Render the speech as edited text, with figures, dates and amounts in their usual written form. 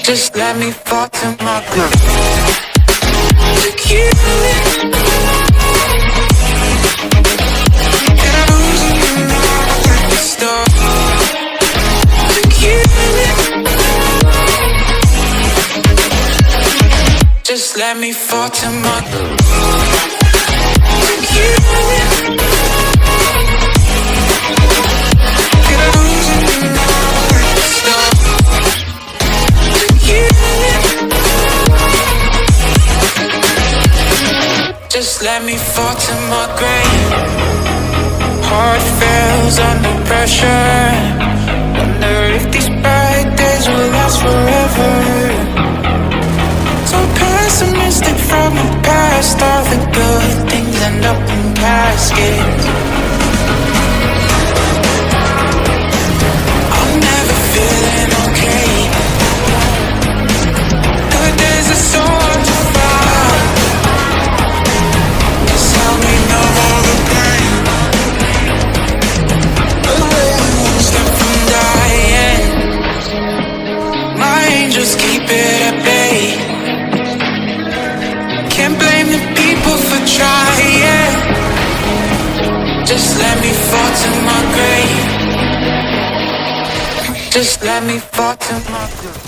Just let me fall to my grave. Took you in. And I'm losing you now at the start. Took you in. Just let me fall to my grave. Took you in. And I'm losing you now at the start. Just let me fall to my grave. Heart fails under pressure. Wonder if these bad days will last forever. So pessimistic from the past. All the good things end up in caskets. I'm never feeling okay. Good days are so hard to find. Just help me know all the pain. Away one step from dying. My angels keep it at bay. Can't blame the people for trying. Just let me fall to my grave. Just let me fall to my grave.